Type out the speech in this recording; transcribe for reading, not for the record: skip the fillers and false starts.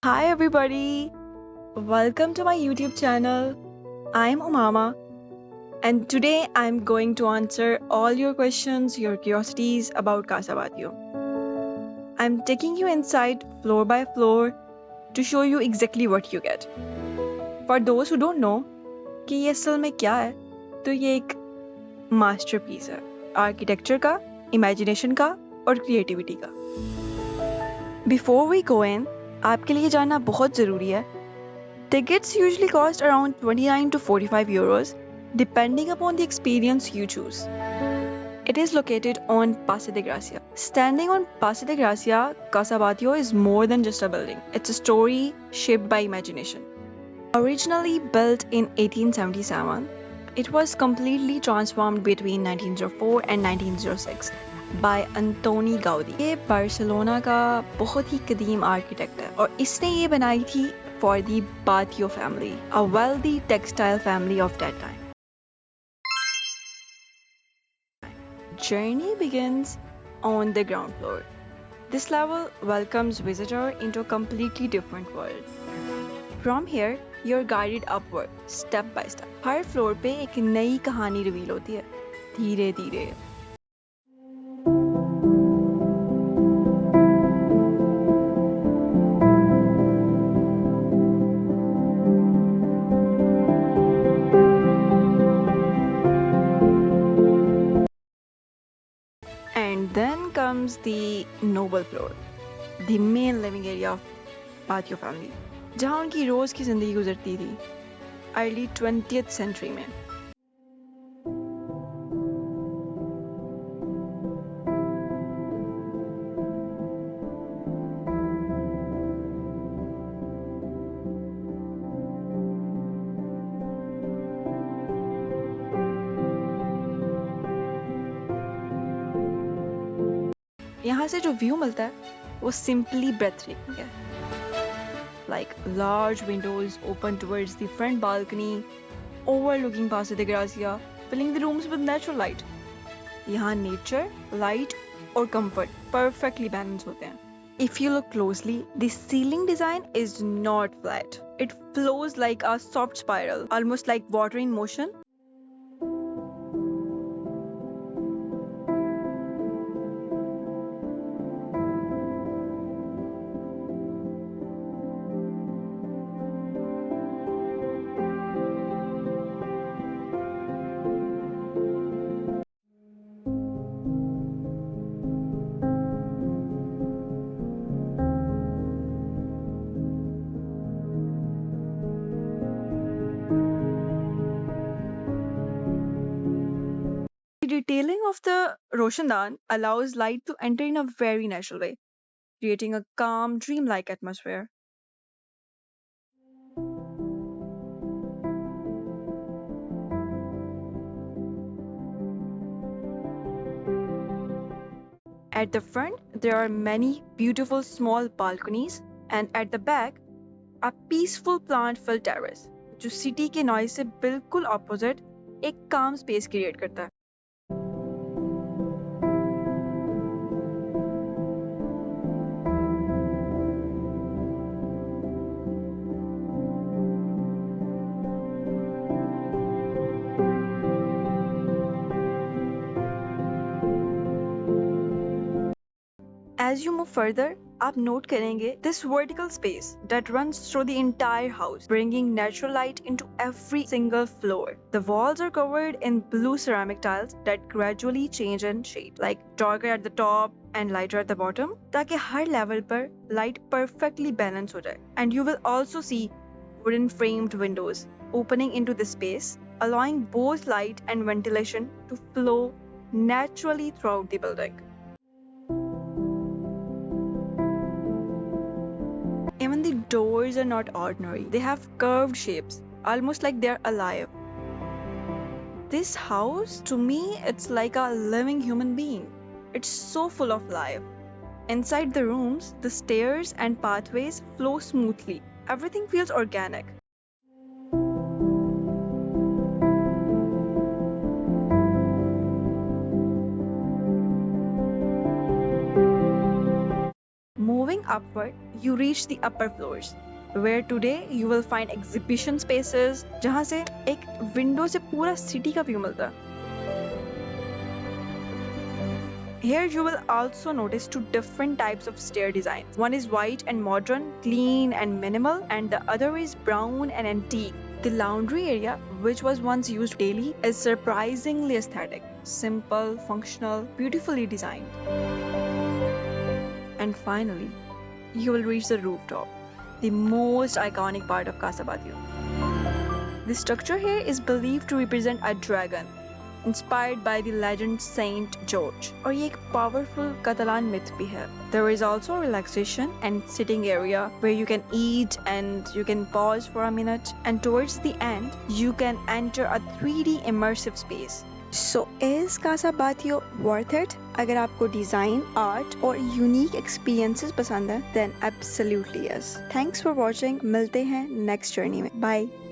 Hi everybody, welcome to my YouTube channel. I'm Umama, and today I'm going to answer all your questions, your curiosities about Casa Batlló. I'm taking you inside floor by floor to show you exactly what you get. For those who don't know कि ये असल में क्या है, तो ये एक masterpiece है आर्किटेक्चर का, इमेजिनेशन का और क्रिएटिविटी का। बिफोर वी गो इन, आपके लिए जानना बहुत ज़रूरी है Tickets usually cost around 29 to 45 euros, depending upon the experience you choose. It is located on Passe de Gracia. Standing on Passe de Gracia, Casa Batlló is more than just a building. It's a story shaped by imagination. Originally built in 1877, it was completely transformed between 1904 and 1906 by Antoni Gaudi. ये Barcelona का बहुत ही कदीम architect है और इसने ये बनाई थी for the Batlló family, a wealthy textile family of that time. Journey begins on the ground floor. This level welcomes visitor into a completely different world. From here, you're guided upward, step by step. Her floor पे एक नई कहानी reveal होती है, धीरे धीरे. And then comes the noble floor, the main living area of Batlló family, जहाँ उनकी रोज की जिंदगी गुजरती थी अर्ली 20th सेंचुरी में. यहाँ से जो व्यू मिलता है वो सिंपली breathtaking है. Like large windows open towards the front balcony, overlooking Passe de Gracia, filling the rooms with natural light. यहाँ nature, light और comfort perfectly balanced होते हैं. If you look closely, the ceiling design is not flat. It flows like a soft spiral, almost like water in motion. The detailing of the Roshandan allows light to enter in a very natural way, creating a calm, dreamlike atmosphere. At the front, there are many beautiful small balconies, and at the back, a peaceful plant-filled terrace, जो city के noise से बिल्कुल opposite एक काम space create करता है. As you move further, आप note करेंगे this vertical space that runs through the entire house, bringing natural light into every single floor. The walls are covered in blue ceramic tiles that gradually change in shade, like darker at the top and lighter at the bottom, ताकि हर level पर light perfectly balance हो जाए. And you will also see wooden framed windows opening into the space, allowing both light and ventilation to flow naturally throughout the building. Even the doors are not ordinary. They have curved shapes, almost like they're alive. This house, to me, it's like a living human being. It's so full of life. Inside the rooms, the stairs and pathways flow smoothly. Everything feels organic. Moving upward, you reach the upper floors, where today you will find exhibition spaces, जहाँ से एक window से पूरा city का view मिलता है। Here you will also notice two different types of stair designs. One is white and modern, clean and minimal, and the other is brown and antique. The laundry area, which was once used daily, is surprisingly aesthetic, simple, functional, beautifully designed. And finally, you will reach the rooftop, the most iconic part of Casa Batlló. The structure here is believed to represent a dragon, inspired by the legend Saint George. और ये एक powerful Catalan myth भी है. There is also a relaxation and sitting area where you can eat and you can pause for a minute. And towards the end, you can enter a 3D immersive space. So is Casa Batlló worth it? अगर आपको design, art और unique experiences पसंद है, then absolutely yes. Thanks for watching. मिलते हैं next journey में. Bye.